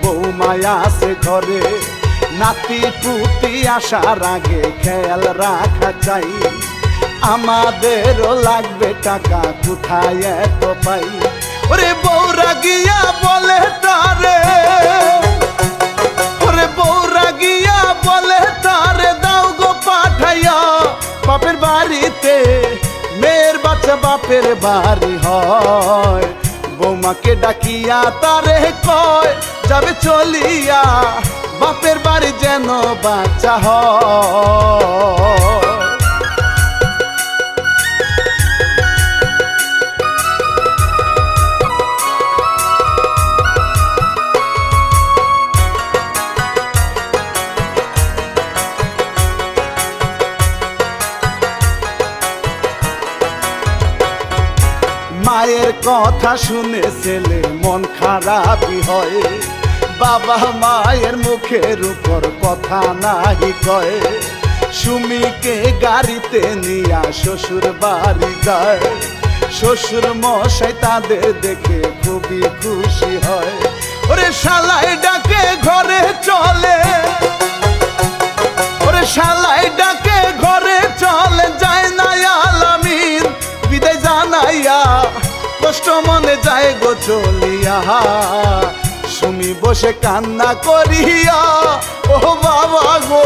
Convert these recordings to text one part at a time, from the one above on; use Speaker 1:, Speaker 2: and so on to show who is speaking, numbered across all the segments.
Speaker 1: বৌমায়া আছে ঘরে, নাতি পুতি আসার আগে খেয়াল রাখা চাই। আমাদেরও লাগবে টাকা, কোথায় এত পাই। ওরে বৌরা গিয়া বলে তারে, ওরে বৌরা গিয়া বলে তারে, দাও গো পাঠাইয়া বাপের বাড়িতে। মেয়ের বাচ্চা বাপের বাড়ি হয়, বৌমাকে ডাকিয়া তারে কয় যাবে চলিয়া, বাপের বাড়ি যেন বাচ্চা হয়। মায়ের কথা শুনে ছেলে মন খারাপই হয়, বাবা মায়ের মুখের উপর কথা নাহি কয়। সুমিকে গাড়িতে নিয়া শ্বশুর বাড়ি যায়, শ্বশুর মশাই তাদের দেখে খুবই খুশি হয়। ওরে শালাই ডাকে ঘরে চলে, ওরে শালাই ডাকে ঘরে চলে, যায় না আলামিন বিদায় জানাইয়া, কষ্ট মনে যায় গো চলিয়া। সুমি বসে কান্না করিয়া, ও বাবা গো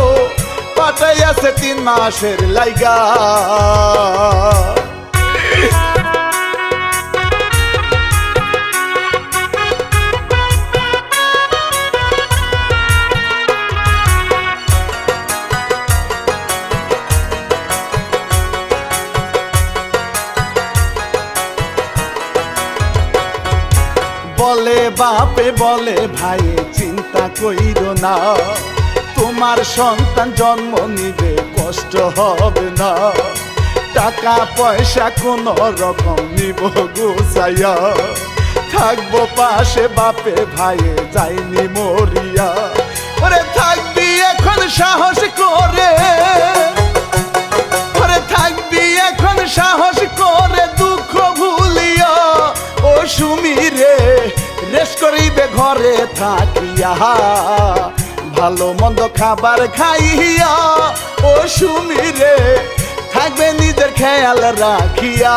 Speaker 1: পাঠাইয়াছে 3 মাসের লাইগা। বলে বাপে বলে ভাই চিন্তা কইরো না, তোমার সন্তান জন্ম নিবে কষ্ট হবে না। টাকা পয়সা কোন রকম নিব গুছাইয়া, থাকবো পাশে বাপে ভাইয়ে যাইনি মরিয়া। ওরে থাকবি এখন সাহস করে, ওরে থাকবি এখন সাহস করে, দুঃখ ভুলিয়া ও সুমি রে রেশ করিবে ঘরে থাকিয়া, ভালো মন্দ খাবার খাইয়া ও সুমি রে থাকবে নিজের খেয়াল রাখিয়া।